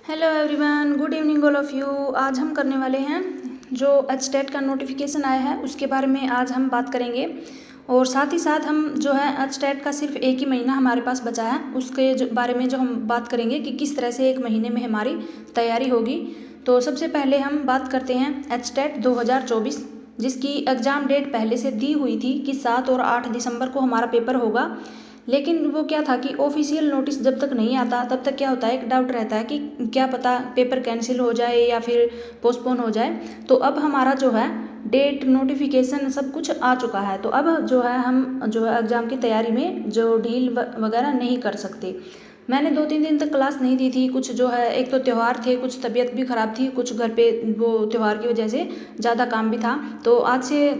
Hello everyone, good evening all of you. आज हम करने वाले हैं जो एचटेट का नोटिफिकेशन आया है उसके बारे में आज हम बात करेंगे। और साथ ही साथ हम जो है एचटेट का सिर्फ एक ही महीना हमारे पास बचा है उसके बारे में जो हम बात करेंगे कि किस तरह से एक महीने में हमारी तैयारी होगी। तो सबसे पहले हम बात करते हैं एचटेट 2024, जिसकी एग्ज़ाम डेट पहले से दी हुई थी कि 7 और 8 दिसंबर को हमारा पेपर होगा। लेकिन वो क्या था कि ऑफिशियल नोटिस जब तक नहीं आता तब तक क्या होता है, एक डाउट रहता है कि क्या पता पेपर कैंसिल हो जाए या फिर पोस्टपोन हो जाए। तो अब हमारा जो है डेट नोटिफिकेशन सब कुछ आ चुका है। तो अब जो है हम जो है एग्ज़ाम की तैयारी में जो ढील वगैरह नहीं कर सकते। मैंने 2-3 दिन तक क्लास नहीं दी थी। कुछ जो है एक तो त्यौहार थे, कुछ तबीयत भी ख़राब थी, कुछ घर पे वो त्यौहार की वजह से ज़्यादा काम भी था। तो आज से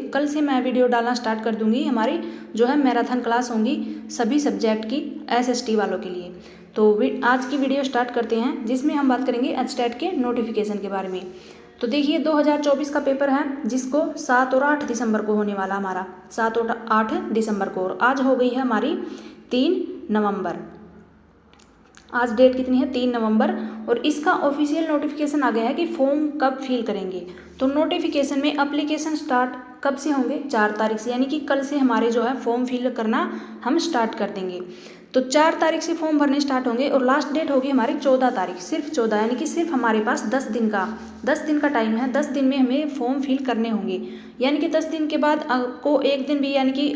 कल से मैं वीडियो डालना स्टार्ट कर दूँगी। हमारी जो है मैराथन क्लास होंगी सभी सब्जेक्ट की एसएसटी वालों के लिए। तो आज की वीडियो स्टार्ट करते हैं जिसमें हम बात करेंगे एचटेट के नोटिफिकेशन के बारे में। तो देखिए 2024 का पेपर है जिसको 7 और 8 दिसंबर को होने वाला, हमारा 7 और 8 दिसंबर को। और आज हो गई है हमारी 3 नवंबर। आज डेट कितनी है? 3 नवंबर। और इसका ऑफिशियल नोटिफिकेशन आ गया है कि फॉर्म कब फिल करेंगे। तो नोटिफिकेशन में एप्लीकेशन स्टार्ट कब से होंगे? 4 तारीख से, यानी कि कल से हमारे जो है फॉर्म फिल करना हम स्टार्ट कर देंगे। तो 4 तारीख से फॉर्म भरने स्टार्ट होंगे और लास्ट डेट होगी हमारी 14 तारीख, सिर्फ 14, यानी कि सिर्फ हमारे पास 10 दिन का टाइम है। 10 दिन में हमें फॉर्म फिल करने होंगे। यानी कि 10 दिन के बाद आपको एक दिन भी, यानी कि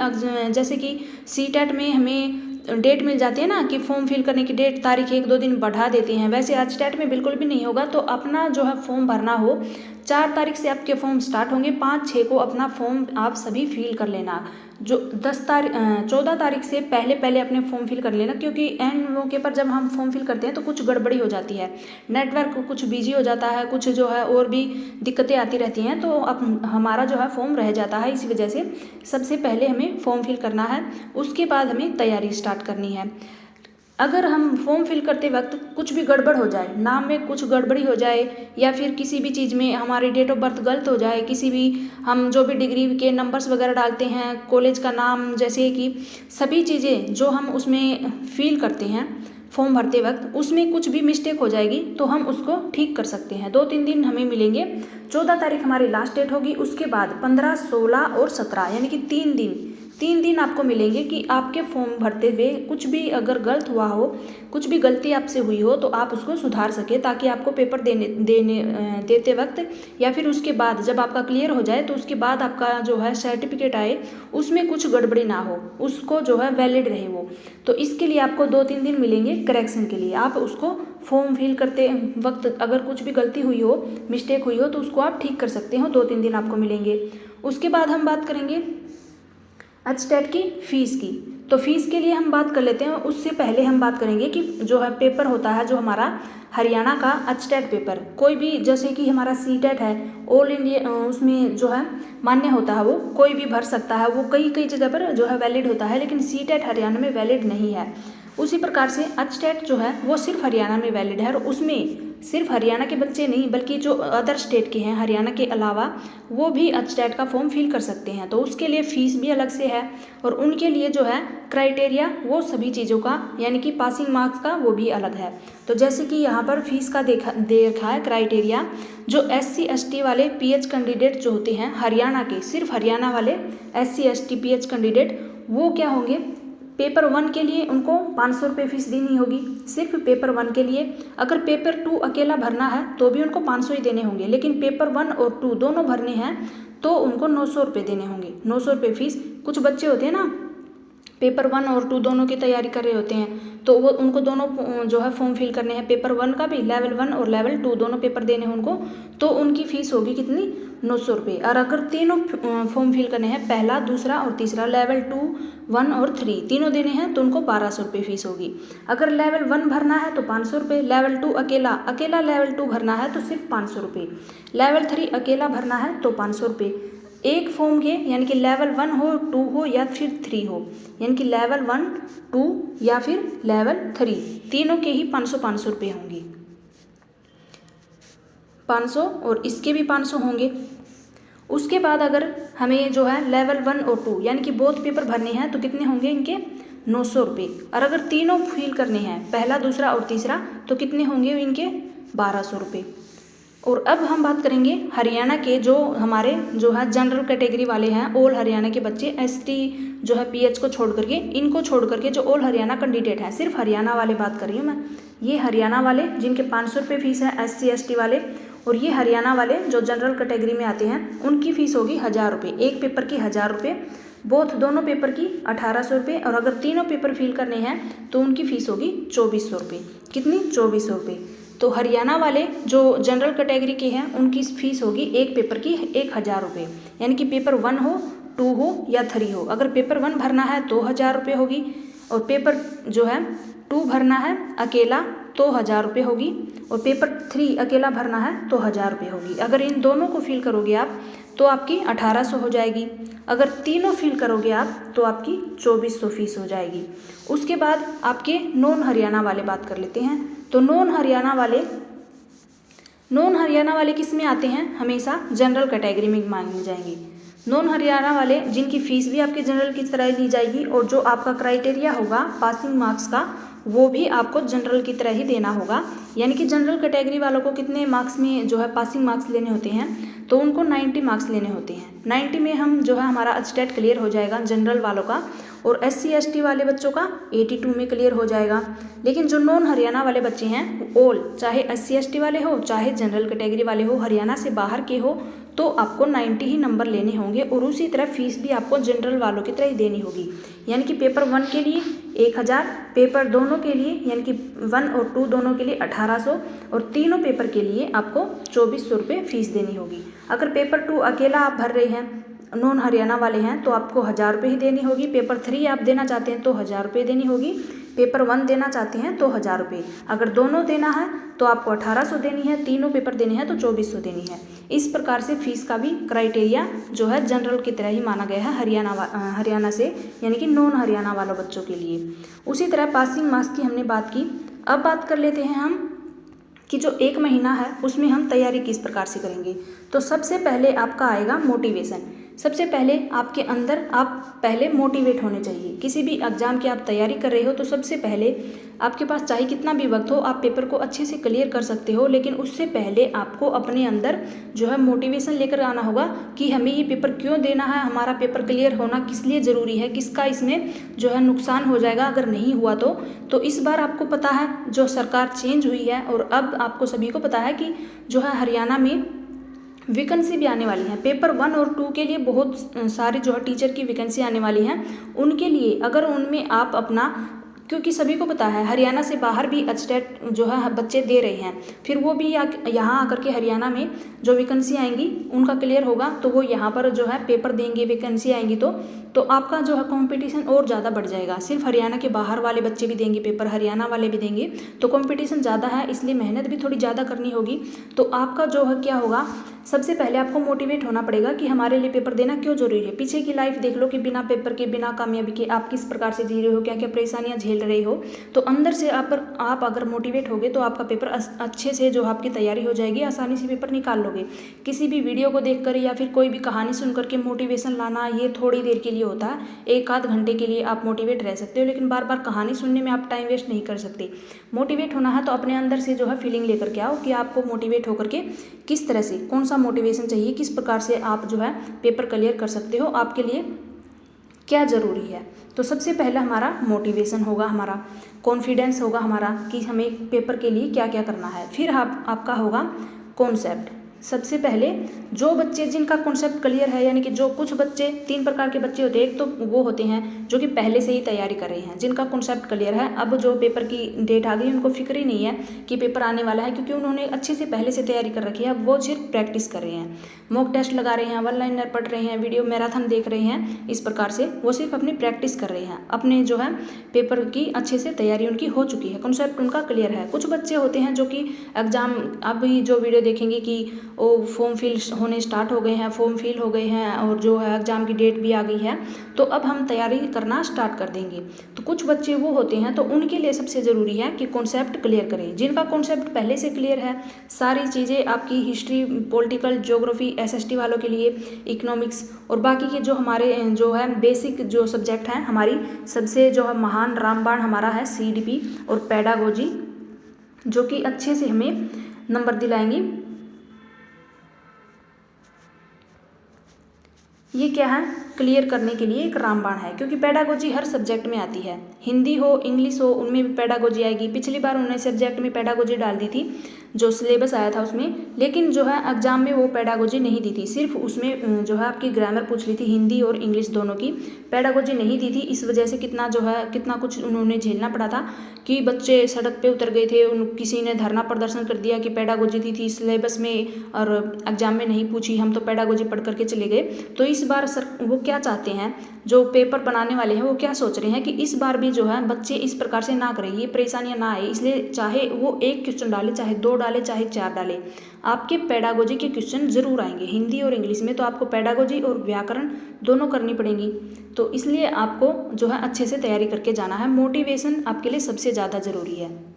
जैसे कि सीटेट में हमें डेट मिल जाती है ना कि फॉर्म फिल करने की डेट तारीख 1-2 दिन बढ़ा देते हैं, वैसे एचटेट में बिल्कुल भी नहीं होगा। तो अपना जो है फॉर्म भरना हो, 4 तारीख से आपके फॉर्म स्टार्ट होंगे, 5-6 को अपना फॉर्म आप सभी फिल कर लेना। जो 14 तारीख से पहले अपने फॉर्म फिल कर लेना, क्योंकि एंड मौके पर जब हम फॉर्म फिल करते हैं तो कुछ गड़बड़ी हो जाती है, नेटवर्क कुछ बिजी हो जाता है, कुछ जो है और भी दिक्कतें आती रहती हैं। तो अब हमारा जो है फॉर्म रह जाता है। इसी वजह से सबसे पहले हमें फॉर्म फिल करना है, उसके बाद हमें तैयारी स्टार्ट करनी है। अगर हम फॉर्म फिल करते वक्त कुछ भी गड़बड़ हो जाए, नाम में कुछ गड़बड़ी हो जाए या फिर किसी भी चीज़ में हमारी डेट ऑफ बर्थ गलत हो जाए, किसी भी हम जो भी डिग्री के नंबर्स वगैरह डालते हैं, कॉलेज का नाम, जैसे कि सभी चीज़ें जो हम उसमें फिल करते हैं फॉर्म भरते वक्त, उसमें कुछ भी मिस्टेक हो जाएगी तो हम उसको ठीक कर सकते हैं। 2-3 दिन हमें मिलेंगे। 14 तारीख हमारी लास्ट डेट होगी, उसके बाद 15, 16 और 17, यानी कि 3 दिन आपको मिलेंगे कि आपके फॉर्म भरते हुए कुछ भी अगर गलत हुआ हो, कुछ भी गलती आपसे हुई हो तो आप उसको सुधार सके, ताकि आपको पेपर देते वक्त या फिर उसके बाद जब आपका क्लियर हो जाए तो उसके बाद आपका जो है सर्टिफिकेट आए उसमें कुछ गड़बड़ी ना हो, उसको जो है वैलिड रहे वो। तो इसके लिए आपको 2-3 दिन मिलेंगे करेक्शन के लिए। आप उसको फॉर्म फिल करते वक्त अगर कुछ भी गलती हुई हो, मिस्टेक हुई हो, तो उसको आप ठीक कर सकते हो। 2-3 दिन आपको मिलेंगे। उसके बाद हम बात करेंगे एचटेट की फ़ीस की। तो फीस के लिए हम बात कर लेते हैं। उससे पहले हम बात करेंगे कि जो है पेपर होता है जो हमारा हरियाणा का एचटेट पेपर, कोई भी जैसे कि हमारा सीटेट है, ऑल इंडिया उसमें जो है मान्य होता है, वो कोई भी भर सकता है, वो कई जगह पर जो है वैलिड होता है, लेकिन सीटेट हरियाणा में वैलिड नहीं है। उसी प्रकार से एचटेट जो है वो सिर्फ हरियाणा में वैलिड है। और उसमें सिर्फ हरियाणा के बच्चे नहीं बल्कि जो अदर स्टेट के हैं हरियाणा के अलावा, वो भी एचटेट का फॉर्म फिल कर सकते हैं। तो उसके लिए फ़ीस भी अलग से है और उनके लिए जो है क्राइटेरिया वो सभी चीज़ों का, यानी कि पासिंग मार्क्स का, वो भी अलग है। तो जैसे कि यहाँ पर फीस का दे रखा है क्राइटेरिया, जो SC ST वाले PH कैंडिडेट जो होते हैं हरियाणा के, सिर्फ हरियाणा वाले SC ST PH कैंडिडेट, वो क्या होंगे, पेपर 1 के लिए उनको 500 रुपये फ़ीस देनी होगी, सिर्फ पेपर 1 के लिए। अगर पेपर 2 अकेला भरना है तो भी उनको 500 ही देने होंगे, लेकिन पेपर 1 और 2 दोनों भरने हैं तो उनको 900 रुपये देने होंगे। 900 रुपये फ़ीस। कुछ बच्चे होते हैं ना पेपर 1 और 2 दोनों की तैयारी कर रहे होते हैं, तो वो उनको दोनों जो है फॉर्म फिल करने हैं, पेपर 1 का भी, लेवल 1 और लेवल 2 दोनों पेपर देने हैं उनको, तो उनकी फ़ीस होगी कितनी? 900 रुपये। और अगर तीनों फॉर्म फिल करने हैं, पहला, दूसरा और तीसरा, लेवल 2, 1 और 3 तीनों देने हैं, तो उनको 1200 रुपये फ़ीस होगी। अगर लेवल 1 भरना है तो 500 रुपये, लेवल 2 अकेला लेवल 2 भरना है तो सिर्फ 500 रुपये, लेवल 3 अकेला भरना है तो 500 रुपये। एक फॉर्म के, यानी कि लेवल 1 हो, 2 हो या फिर 3 हो, यानी कि लेवल 1, 2 या फिर लेवल 3, तीनों के ही 500 रुपये होंगे। 500 और इसके भी 500 होंगे। उसके बाद अगर हमें जो है लेवल 1 और 2 यानी कि बोथ पेपर भरने हैं तो कितने होंगे इनके? 900 रुपये। और अगर तीनों फिल करने हैं, पहला, दूसरा और तीसरा, तो कितने होंगे इनके 1200 रुपये। और अब हम बात करेंगे हरियाणा के जो हमारे जो है जनरल कैटेगरी वाले हैं, ऑल हरियाणा के बच्चे, एसटी जो है पीएच को छोड़ करके, इनको छोड़ करके जो ऑल हरियाणा कैंडिडेट हैं, सिर्फ हरियाणा वाले बात कर रही हूँ मैं, ये हरियाणा वाले जिनके 500 रुपये फीस है एससी एसटी वाले, और ये हरियाणा वाले जो जनरल कैटेगरी में आते हैं उनकी फ़ीस होगी 1000 रुपये, एक पेपर की 1000 रुपये, बोथ दोनों पेपर की 1800 रुपये, और अगर तीनों पेपर फिल करने हैं तो उनकी फ़ीस होगी 2400 रुपये। कितनी? 2400 रुपये। तो हरियाणा वाले जो जनरल कैटेगरी के हैं उनकी फ़ीस होगी एक पेपर की 1000 रुपये, यानी कि पेपर 1 हो, 2 हो या 3 हो। अगर पेपर 1 भरना है तो 1000 रुपये होगी, और पेपर जो है 2 भरना है अकेला तो 1000 रुपये होगी, और पेपर 3 अकेला भरना है तो 1000 रुपये होगी। अगर इन दोनों को फिल करोगे आप तो आपकी 1800 हो जाएगी। अगर तीनों फिल करोगे आप तो आपकी 2400 फीस हो जाएगी। उसके बाद आपके नॉन हरियाणा वाले बात कर लेते हैं। तो नॉन हरियाणा वाले किस में आते हैं? हमेशा जनरल कैटेगरी में मांगे जाएंगे। नॉन हरियाणा वाले जिनकी फ़ीस भी आपके जनरल की तरह ली जाएगी, और जो आपका क्राइटेरिया होगा पासिंग मार्क्स का वो भी आपको जनरल की तरह ही देना होगा। यानी कि जनरल कैटेगरी वालों को कितने मार्क्स में जो है पासिंग मार्क्स लेने होते हैं? तो उनको 90 मार्क्स लेने होते हैं। 90 में हम जो है हमारा अटस्टेट क्लियर हो जाएगा जनरल वालों का, और एससी एसटी वाले बच्चों का 82 में क्लियर हो जाएगा। लेकिन जो नॉन हरियाणा वाले बच्चे हैं ऑल, चाहे एससी एसटी वाले हो चाहे जनरल कैटेगरी वाले हो, हरियाणा से बाहर के हो, तो आपको 90 ही नंबर लेने होंगे, और उसी तरह फीस भी आपको जनरल वालों की तरह ही देनी होगी। यानी कि पेपर 1 के लिए 1000, पेपर दोनों के लिए यानी कि 1 और 2 दोनों के लिए 1800, और तीनों पेपर के लिए आपको 2400 रुपये फीस देनी होगी। अगर पेपर 2 अकेला आप भर रहे हैं, नॉन हरियाणा वाले हैं, तो आपको 1000 रुपये ही देनी होगी। पेपर 3 आप देना चाहते हैं तो 1000 रुपये देनी होगी। पेपर 1 देना चाहते हैं तो 1000 रुपये। अगर दोनों देना है तो आपको 1800 देनी है, तीनों पेपर देने हैं तो 2400 देनी है। इस प्रकार से फीस का भी क्राइटेरिया जो है जनरल की तरह ही माना गया है हरियाणा से, यानी कि नॉन हरियाणा वालों बच्चों के लिए। उसी तरह पासिंग मार्क्स की हमने बात की। अब बात कर लेते हैं हम कि जो 1 महीना है उसमें हम तैयारी किस प्रकार से करेंगे। तो सबसे पहले आपका आएगा मोटिवेशन। सबसे पहले आपके अंदर आप पहले मोटिवेट होने चाहिए। किसी भी एग्ज़ाम की आप तैयारी कर रहे हो तो सबसे पहले आपके पास चाहे कितना भी वक्त हो, आप पेपर को अच्छे से क्लियर कर सकते हो, लेकिन उससे पहले आपको अपने अंदर जो है मोटिवेशन लेकर आना होगा कि हमें ये पेपर क्यों देना है, हमारा पेपर क्लियर होना किस लिए ज़रूरी है, किसका इसमें जो है नुकसान हो जाएगा अगर नहीं हुआ तो इस बार आपको पता है जो सरकार चेंज हुई है, और अब आपको सभी को पता है कि जो है हरियाणा में वैकेंसी भी आने वाली है। पेपर 1 और 2 के लिए बहुत सारी जो है टीचर की वैकेंसी आने वाली हैं। उनके लिए अगर उनमें आप अपना, क्योंकि सभी को पता है हरियाणा से बाहर भी अटस्टेट जो है बच्चे दे रहे हैं, फिर वो भी यहाँ आकर के हरियाणा में जो वैकेंसी आएंगी उनका क्लियर होगा तो वो यहाँ पर जो है पेपर देंगे, वैकेंसी आएंगी तो आपका जो है कंपटीशन और ज़्यादा बढ़ जाएगा। सिर्फ हरियाणा के बाहर वाले बच्चे भी देंगे पेपर, हरियाणा वाले भी देंगे, तो कंपटीशन ज़्यादा है, इसलिए मेहनत भी थोड़ी ज़्यादा करनी होगी। तो आपका जो है क्या होगा, सबसे पहले आपको मोटिवेट होना पड़ेगा कि हमारे लिए पेपर देना क्यों ज़रूरी है। पीछे की लाइफ देख लो कि बिना पेपर के, बिना कामयाबी के आप किस प्रकार से जी रहे हो, क्या क्या परेशानियां झेल रहे हो। तो अंदर से आप अगर मोटिवेट होगे तो आपका पेपर अच्छे से जो आपकी तैयारी हो जाएगी, आसानी से पेपर निकाल लोगे। किसी भी वीडियो को देखकर या फिर कोई भी कहानी सुन करके मोटिवेशन लाना ये थोड़ी देर के लिए होता है, 1 आध घंटे के लिए आप मोटिवेट रह सकते हो, लेकिन बार बार कहानी सुनने में आप टाइम वेस्ट नहीं कर सकते। मोटिवेट होना है तो अपने अंदर से जो है फीलिंग लेकर के आओ कि आपको मोटिवेट होकर के किस तरह से, कौन सा मोटिवेशन चाहिए, किस प्रकार से आप जो है पेपर क्लियर कर सकते हो, आपके लिए क्या ज़रूरी है। तो सबसे पहला हमारा मोटिवेशन होगा, हमारा कॉन्फिडेंस होगा हमारा कि हमें पेपर के लिए क्या क्या करना है। फिर आपका होगा कॉन्सेप्ट। सबसे पहले जो बच्चे जिनका कॉन्सेप्ट क्लियर है, यानी कि जो कुछ बच्चे 3 प्रकार के बच्चे होते हैं। एक तो वो होते हैं जो कि पहले से ही तैयारी कर रहे हैं, जिनका कॉन्सेप्ट क्लियर है, अब जो पेपर की डेट आ गई उनको फिक्र ही नहीं है कि पेपर आने वाला है, क्योंकि उन्होंने अच्छे से पहले से तैयारी कर रखी है। अब वो सिर्फ प्रैक्टिस कर रहे हैं, मॉक टेस्ट लगा रहे हैं, 1 लाइनर पढ़ रहे हैं, वीडियो मैराथन देख रहे हैं। इस प्रकार से वो सिर्फ अपनी प्रैक्टिस कर रहे हैं, अपने जो है पेपर की अच्छे से तैयारी उनकी हो चुकी है, कॉन्सेप्ट उनका क्लियर है। कुछ बच्चे होते हैं जो कि एग्ज़ाम, अभी जो वीडियो देखेंगे कि वो फॉर्म फिल होने स्टार्ट हो गए हैं, फॉर्म फिल हो गए हैं और जो है एग्ज़ाम की डेट भी आ गई है, तो अब हम तैयारी करना स्टार्ट कर देंगे। तो कुछ बच्चे वो होते हैं, तो उनके लिए सबसे ज़रूरी है कि कॉन्सेप्ट क्लियर करें। जिनका कॉन्सेप्ट पहले से क्लियर है, सारी चीज़ें आपकी हिस्ट्री, पॉलिटिकल, ज्योग्राफी, एसएसटी वालों के लिए इकोनॉमिक्स और बाकी के जो हमारे जो है बेसिक जो सब्जेक्ट हैं, हमारी सबसे जो है महान रामबाण हमारा है सीडीपी और पेडागोजी, जो कि अच्छे से हमें नंबर दिलाएंगी। ये क्या है, क्लियर करने के लिए एक रामबाण है, क्योंकि पेडागोजी हर सब्जेक्ट में आती है, हिंदी हो इंग्लिश हो उनमें भी पेडागोजी आएगी। पिछली बार उन्होंने सब्जेक्ट में पेडागोजी डाल दी थी, जो सिलेबस आया था उसमें, लेकिन जो है एग्जाम में वो पेडागोजी नहीं दी थी, सिर्फ उसमें जो है आपकी ग्रामर पूछ ली थी, हिंदी और इंग्लिश दोनों की, पेडागोजी नहीं दी थी। इस वजह से कितना कुछ उन्होंने झेलना पड़ा था कि बच्चे सड़क पे उतर गए थे, किसी ने धरना प्रदर्शन कर दिया कि पेडागोजी दी थी सिलेबस में और एग्जाम में नहीं पूछी, हम तो पेडागोजी पढ़ करके चले गए। तो इस बार सर वो क्या चाहते हैं, जो पेपर बनाने वाले हैं वो क्या सोच रहे हैं कि इस बार भी जो है बच्चे इस प्रकार से ना करें, ये परेशानियां ना आए, इसलिए चाहे वो एक क्वेश्चन डाले, चाहे 2 डाले, चाहे 4 डाले, आपके पेडागोजी के क्वेश्चन जरूर आएंगे। हिंदी और इंग्लिश में तो आपको पेडागोजी और व्याकरण दोनों करनी पड़ेंगी, तो इसलिए आपको जो है अच्छे से तैयारी करके जाना है। मोटिवेशन आपके लिए सबसे ज़्यादा ज़रूरी है।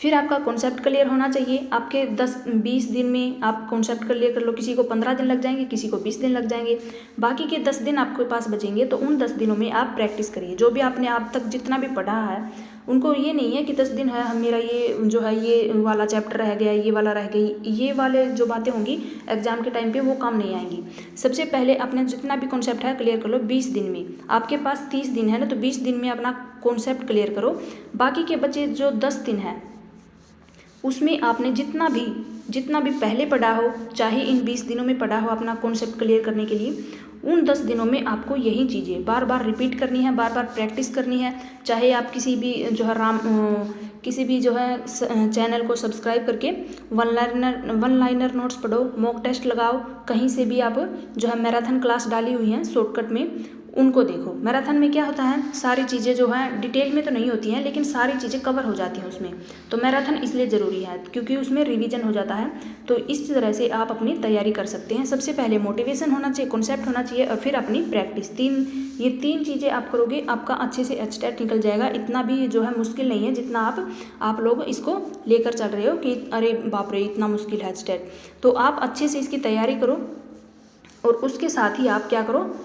फिर आपका कॉन्सेप्ट क्लियर होना चाहिए। आपके 10-20 दिन में आप कॉन्सेप्ट क्लियर कर लो, किसी को 15 दिन लग जाएंगे, किसी को 20 दिन लग जाएंगे, बाकी के 10 दिन आपके पास बचेंगे। तो उन 10 दिनों में आप प्रैक्टिस करिए, जो भी आपने अब तक जितना भी पढ़ा है, उनको ये नहीं है कि 10 दिन है, हम मेरा ये जो है ये वाला चैप्टर रह गया, ये वाला रह गई, ये वाले जो बातें होंगी एग्जाम के टाइम पे वो काम नहीं आएंगी। सबसे पहले आपने जितना भी कॉन्सेप्ट है क्लियर कर लो 20 दिन में। आपके पास 30 दिन है ना, तो 20 दिन में अपना कॉन्सेप्ट क्लियर करो। बाकी के बचे जो 10 दिन है उसमें आपने जितना भी पहले पढ़ा हो, चाहे इन 20 दिनों में पढ़ा हो अपना कॉन्सेप्ट क्लियर करने के लिए, उन 10 दिनों में आपको यही चीज़ें बार बार रिपीट करनी है, बार बार प्रैक्टिस करनी है। चाहे आप किसी भी जो है चैनल को सब्सक्राइब करके वन लाइनर नोट्स पढ़ो, मॉक टेस्ट लगाओ, कहीं से भी आप जो है मैराथन क्लास डाली हुई हैं शॉर्टकट में, उनको देखो। मैराथन में क्या होता है, सारी चीज़ें जो हैं डिटेल में तो नहीं होती हैं, लेकिन सारी चीज़ें कवर हो जाती हैं उसमें। तो मैराथन इसलिए ज़रूरी है क्योंकि उसमें रिवीजन हो जाता है। तो इस तरह से आप अपनी तैयारी कर सकते हैं। सबसे पहले मोटिवेशन होना चाहिए, कॉन्सेप्ट होना चाहिए, और फिर अपनी प्रैक्टिस। ये तीन चीज़ें आप करोगे, आपका अच्छे से एचटेट निकल जाएगा। इतना भी जो है मुश्किल नहीं है जितना आप लोग इसको लेकर चल रहे हो कि अरे बाप रे इतना मुश्किल है एचटेट। तो आप अच्छे से इसकी तैयारी करो, और उसके साथ ही आप क्या करो,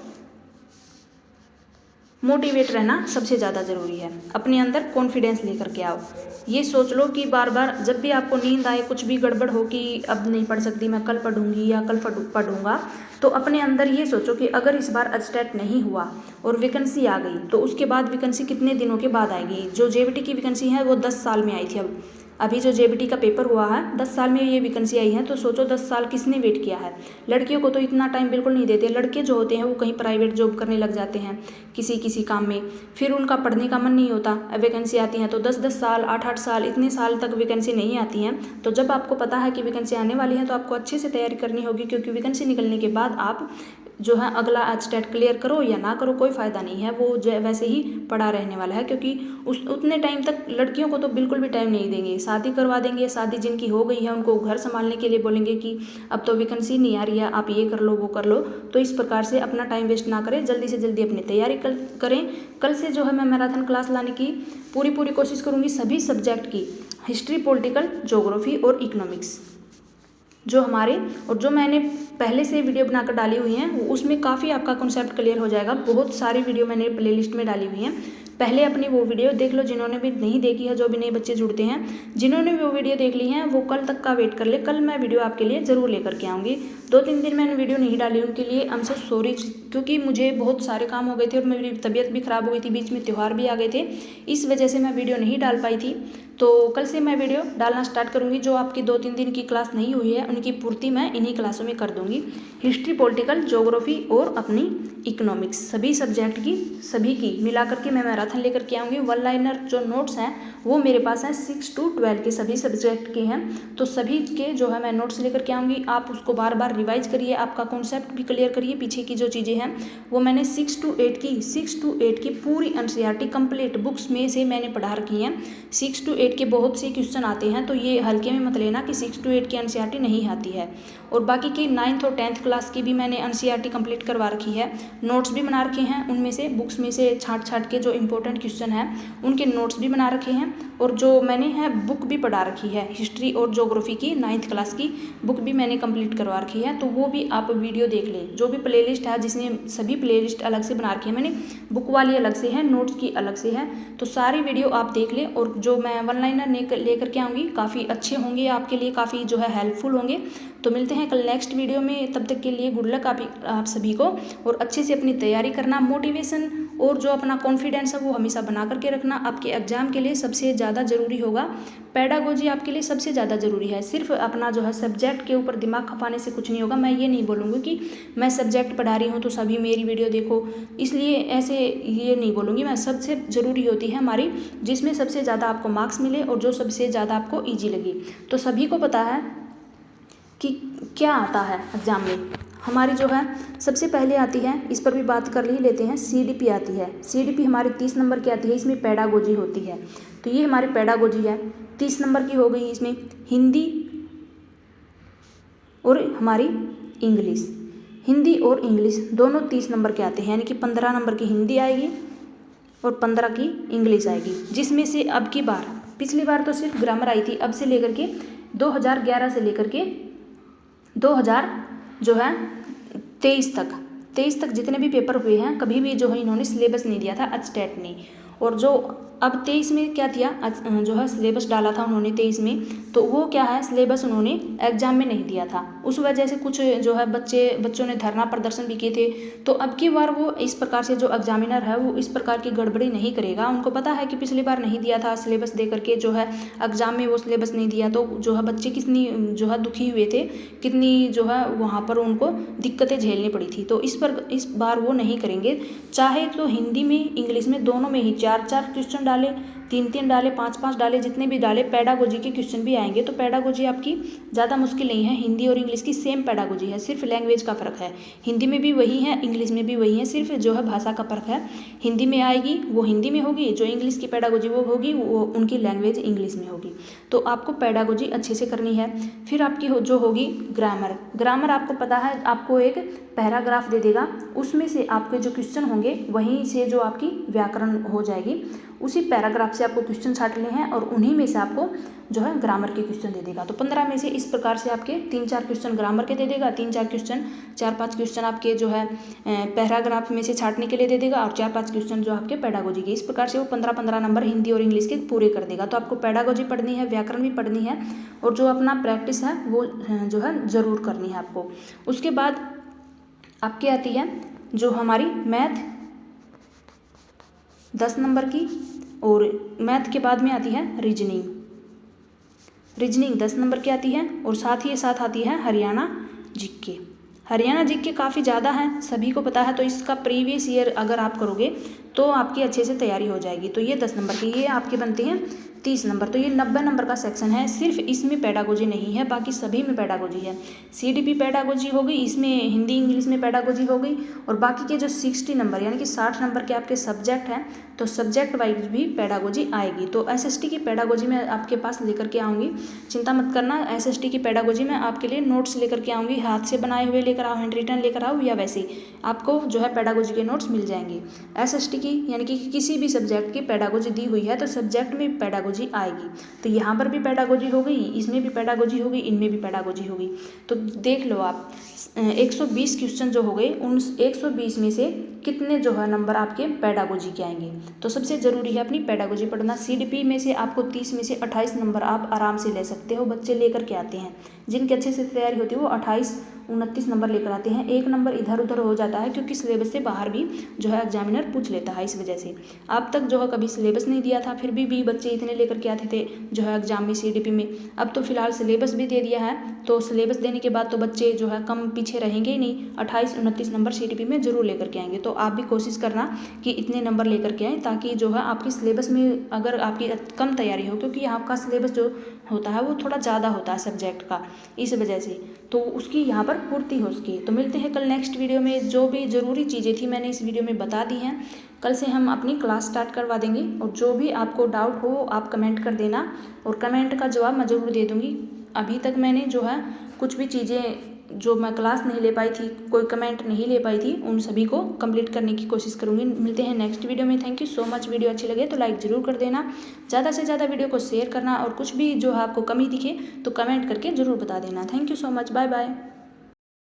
मोटिवेट रहना सबसे ज़्यादा ज़रूरी है। अपने अंदर कॉन्फिडेंस लेकर के आओ। ये सोच लो कि बार बार जब भी आपको नींद आए, कुछ भी गड़बड़ हो कि अब नहीं पढ़ सकती, मैं कल पढ़ूंगी या कल पढ़ूंगा, तो अपने अंदर ये सोचो कि अगर इस बार एचटेट नहीं हुआ और वैकेंसी आ गई, तो उसके बाद वैकेंसी कितने दिनों के बाद आएगी। जो जेबीटी की वैकेंसी है वो 10 साल में आई थी, अभी जो जेबीटी का पेपर हुआ है 10 साल में ये वैकेंसी आई है। तो सोचो 10 साल किसने वेट किया है। लड़कियों को तो इतना टाइम बिल्कुल नहीं देते। लड़के जो होते हैं वो कहीं प्राइवेट जॉब करने लग जाते हैं किसी काम में, फिर उनका पढ़ने का मन नहीं होता। वैकेंसी आती है तो 10-10 साल, 8-8 साल, इतने साल तक वैकेंसी नहीं आती हैं। तो जब आपको पता है कि वैकेंसी आने वाली है तो आपको अच्छे से तैयारी करनी होगी, क्योंकि वैकेंसी निकलने के बाद आप जो है अगला एचटेट क्लियर करो या ना करो कोई फ़ायदा नहीं है, वो जो वैसे ही पड़ा रहने वाला है। क्योंकि उतने टाइम तक लड़कियों को तो बिल्कुल भी टाइम नहीं देंगे, शादी करवा देंगे। शादी जिनकी हो गई है उनको घर संभालने के लिए बोलेंगे कि अब तो वैकेंसी नहीं आ रही है, आप ये कर लो वो कर लो। तो इस प्रकार से अपना टाइम वेस्ट ना करें, जल्दी से जल्दी अपनी तैयारी करें। कल से जो है मैं मैराथन क्लास लाने की पूरी कोशिश करूँगी, सभी सब्जेक्ट की, हिस्ट्री, पॉलिटिकल, ज्योग्राफी और इकोनॉमिक्स जो हमारे, और जो मैंने पहले से वीडियो बनाकर डाली हुई हैं उसमें काफ़ी आपका कॉन्सेप्ट क्लियर हो जाएगा। बहुत सारी वीडियो मैंने प्लेलिस्ट में डाली हुई हैं, पहले अपनी वो वीडियो देख लो जिन्होंने भी नहीं देखी है। जो भी नए बच्चे जुड़ते हैं, जिन्होंने भी वो वीडियो देख ली हैं वो कल तक का वेट कर ले। कल मैं वीडियो आपके लिए ज़रूर लेकर के आऊँगी। 2-3 दिन मैंने वीडियो नहीं डाली, उनके लिए आई एम सो सॉरी, क्योंकि मुझे बहुत सारे काम हो गए थे और मेरी तबीयत भी ख़राब हो गई थी, बीच में त्यौहार भी आ गए थे, इस वजह से मैं वीडियो नहीं डाल पाई थी। तो कल से मैं वीडियो डालना स्टार्ट करूँगी। जो आपकी 2-3 दिन की क्लास नहीं हुई है उनकी पूर्ति मैं इन्हीं क्लासों में कर दूँगी। हिस्ट्री, पॉलिटिकल, ज्योग्राफी और अपनी इकोनॉमिक्स, सभी सब्जेक्ट की सभी की मिला करके मैं मैराथन लेकर के आऊँगी। वन लाइनर जो नोट्स हैं वो मेरे पास हैं 6 to 12 के सभी सब्जेक्ट के हैं, तो सभी के जो है मैं नोट्स लेकर के आऊँगी। आप उसको बार बार रिवाइज करिए, आपका कॉन्सेप्ट भी क्लियर करिए। पीछे की जो चीज़ें हैं वो मैंने 6 to 8 की पूरी एनसीईआरटी कंप्लीट बुक्स में से मैंने पढ़ा रखी हैं। 6 to 8 के बहुत से क्वेश्चन आते हैं, तो ये हल्के में मत लेना कि 6 to 8 की एनसीईआरटी नहीं आती है। और बाकी की 9th और 10th क्लास की भी मैंने एनसीईआरटी कंप्लीट करवा रखी है, नोट्स भी बना रखे हैं। उनमें से बुक्स में से छाट के जो इंपॉर्टेंट क्वेश्चन हैं उनके नोट्स भी बना रखे हैं। और जो मैंने है बुक भी पढ़ा रखी है, हिस्ट्री और ज्योग्राफी की 9th क्लास की बुक भी मैंने कंप्लीट करवा रखी है, तो वो भी आप वीडियो देख लें। जो भी प्लेलिस्ट है, जिसमें सभी प्लेलिस्ट अलग से बना रखी है मैंने, बुक वाली अलग से है, नोट्स की अलग से है, तो सारी वीडियो आप देख लें। और जो मैं वन वन लाइनर लेकर के आऊँगी, काफ़ी अच्छे होंगे आपके लिए, काफ़ी जो है हेल्पफुल होंगे। तो मिलते हैं कल नेक्स्ट वीडियो में, तब तक के लिए गुड लक आप सभी को। और अच्छे से अपनी तैयारी करना, मोटिवेशन और जो अपना कॉन्फिडेंस है वो हमेशा बना करके रखना। आपके एग्जाम के लिए सबसे ज़्यादा ज़रूरी होगा पेडागोजी, आपके लिए सबसे ज़्यादा ज़रूरी है। सिर्फ अपना जो है सब्जेक्ट के ऊपर दिमाग खपाने से कुछ नहीं होगा। मैं ये नहीं बोलूँगी कि मैं सब्जेक्ट पढ़ा रही हूँ तो सभी मेरी वीडियो देखो, इसलिए ऐसे ये नहीं बोलूँगी मैं। सबसे ज़रूरी होती है हमारी जिसमें सबसे ज़्यादा आपको मार्क्स मिले और जो सबसे ज़्यादा आपको ईजी लगे। तो सभी को पता है कि क्या आता है एग्ज़ाम में। हमारी जो है सबसे पहले आती है, इस पर भी बात कर ही लेते हैं, CDP आती है। CDP हमारी 30 नंबर की आती है, इसमें पेडागोजी होती है। तो ये हमारी पेडागोजी है, 30 नंबर की हो गई। इसमें हिंदी और हमारी इंग्लिश, हिंदी और इंग्लिश दोनों 30 नंबर के आते हैं, यानी कि 15 नंबर की हिंदी आएगी और 15 की इंग्लिश आएगी। जिसमें से अब की बार, पिछली बार तो सिर्फ ग्रामर आई थी, अब से लेकर के 2011 से लेकर के 2023 तक जितने भी पेपर हुए हैं, कभी भी जो है इन्होंने सिलेबस नहीं दिया था एचटेट ने। और जो अब 23 में क्या दिया, जो है सिलेबस डाला था उन्होंने 23 में, तो वो क्या है सिलेबस उन्होंने एग्जाम में नहीं दिया था। उस वजह से कुछ जो है बच्चों ने धरना प्रदर्शन भी किए थे। तो अब की बार वो इस प्रकार से जो एग्जामिनर है वो इस प्रकार की गड़बड़ी नहीं करेगा। उनको पता है कि पिछली बार नहीं दिया था सिलेबस दे करके, जो है एग्जाम में वो सिलेबस नहीं दिया, तो जो है बच्चे कितनी जो है दुखी हुए थे, कितनी जो है वहाँ पर उनको दिक्कतें झेलनी पड़ी थी। तो इस बार वो नहीं करेंगे। चाहे तो हिंदी में इंग्लिश में दोनों में ही 4-4 क्वेश्चन डाले, 3-3 डाले, 5-5 डाले, जितने भी डाले, पेडागोजी के क्वेश्चन भी आएंगे। तो पेडागोजी आपकी ज़्यादा मुश्किल नहीं है, हिंदी और इंग्लिश की सेम पेडागोजी है, सिर्फ लैंग्वेज का फ़र्क है। हिंदी में भी वही है, इंग्लिश में भी वही है, सिर्फ जो है भाषा का फ़र्क है। हिंदी में आएगी वो हिंदी में होगी, जो इंग्लिश की पेडागोजी वो होगी वो उनकी लैंग्वेज इंग्लिश में होगी। तो आपको पेडागोजी अच्छे से करनी है। फिर आपकी जो होगी ग्रामर आपको पता है, आपको एक पैराग्राफ दे देगा, उसमें से आपके जो क्वेश्चन होंगे वहीं से जो आपकी व्याकरण हो जाएगी, उसी पैराग्राफ से आपको क्वेश्चन छांटने हैं और उन्हीं में से आपको जो है ग्रामर के क्वेश्चन दे देगा। तो 15 में से इस प्रकार से आपके 3-4 क्वेश्चन ग्रामर के दे देगा, 3-4 क्वेश्चन, 4-5 क्वेश्चन आपके जो है पैराग्राफ में से छांटने के लिए दे देगा और 4-5 क्वेश्चन जो आपके पेडागोजी के। इस प्रकार से वो 15-15 नंबर हिंदी और इंग्लिश के पूरे कर देगा। तो आपको पेडागोजी पढ़नी है, व्याकरण भी पढ़नी है और जो अपना प्रैक्टिस है वो जो है ज़रूर करनी है आपको। उसके बाद आपकी आती है जो हमारी मैथ 10 नंबर की, और मैथ के बाद में आती है रीजनिंग 10 नंबर की आती है, और साथ ही साथ आती है हरियाणा जीके काफ़ी ज़्यादा है, सभी को पता है। तो इसका प्रीवियस ईयर अगर आप करोगे तो आपकी अच्छे से तैयारी हो जाएगी। तो ये 10 नंबर की, ये आपके बनते हैं 30 नंबर। तो ये 90 नंबर का सेक्शन है, सिर्फ इसमें पेडागोजी नहीं है, बाकी सभी में पेडागोजी है। CDP पेडागोजी हो गई, इसमें हिंदी इंग्लिश में पेडागोजी हो गई, और बाकी के जो 60 नंबर यानी कि 60 नंबर के आपके सब्जेक्ट हैं, तो सब्जेक्ट वाइज भी पेडागोजी आएगी। तो SST की पेडागोजी मैं आपके पास लेकर के आऊँगी, चिंता मत करना। SST की पेडागोजी में आपके लिए नोट्स लेकर के आऊँगी, हाथ से बनाए हुए लेकर आओ, हैंड रिटन लेकर आओ, या वैसे आपको जो है पेडागोजी के नोट्स मिल जाएंगे। SST की यानी कि किसी भी सब्जेक्ट की पेडागोजी दी हुई है तो सब्जेक्ट में पेडागोजी आएगी। तो यहाँ पर भी पेडागोजी हो गई, इसमें भी पेडागोजी होगी, इनमें भी पेडागोजी होगी। तो देख लो आप 120 क्वेश्चन जो हो गए, उन 120 में से कितने जो है नंबर आपके पेडागोजी के आएंगे। तो सबसे ज़रूरी है अपनी पेडागोजी पढ़ना। CDP में से आपको 30 में से 28 नंबर आप आराम से ले सकते हो, बच्चे लेकर के आते हैं। जिनकी अच्छे से तैयारी होती है वो 28-29 नंबर लेकर आते हैं। एक नंबर इधर उधर हो जाता है क्योंकि सिलेबस से बाहर भी जो है एग्जामिनर पूछ लेता है, इस वजह से। अब तक जो है कभी सिलेबस नहीं दिया था, फिर भी बच्चे इतने लेकर के आते थे जो है एग्जाम में CDP में। अब तो फिलहाल सिलेबस भी दे दिया है, तो सिलेबस देने के बाद तो बच्चे जो है कम पीछे रहेंगे ही नहीं, 28-29 नंबर CDP में ज़रूर लेकर के आएंगे। तो आप भी कोशिश करना कि इतने नंबर लेकर के आएँ, ताकि जो है आपकी सिलेबस में अगर आपकी कम तैयारी हो, क्योंकि यहाँ का सिलेबस जो होता है वो थोड़ा ज़्यादा होता है सब्जेक्ट का, इस वजह से, तो उसकी यहाँ पर पूर्ति हो सके। तो मिलते हैं कल नेक्स्ट वीडियो में। जो भी ज़रूरी चीज़ें थी मैंने इस वीडियो में बता दी हैं, कल से हम अपनी क्लास स्टार्ट करवा देंगे। और जो भी आपको डाउट हो आप कमेंट कर देना, और कमेंट का जवाब मैं ज़रूर दे दूँगी। अभी तक मैंने जो है कुछ भी चीज़ें जो मैं क्लास नहीं ले पाई थी, कोई कमेंट नहीं ले पाई थी, उन सभी को कंप्लीट करने की कोशिश करूँगी। मिलते हैं नेक्स्ट वीडियो में। Thank you so much. Video अच्छी लगे तो लाइक ज़रूर कर देना, ज़्यादा से ज़्यादा वीडियो को शेयर करना, और कुछ भी जो आपको कमी दिखे तो कमेंट करके ज़रूर बता देना। Thank you so much. Bye bye.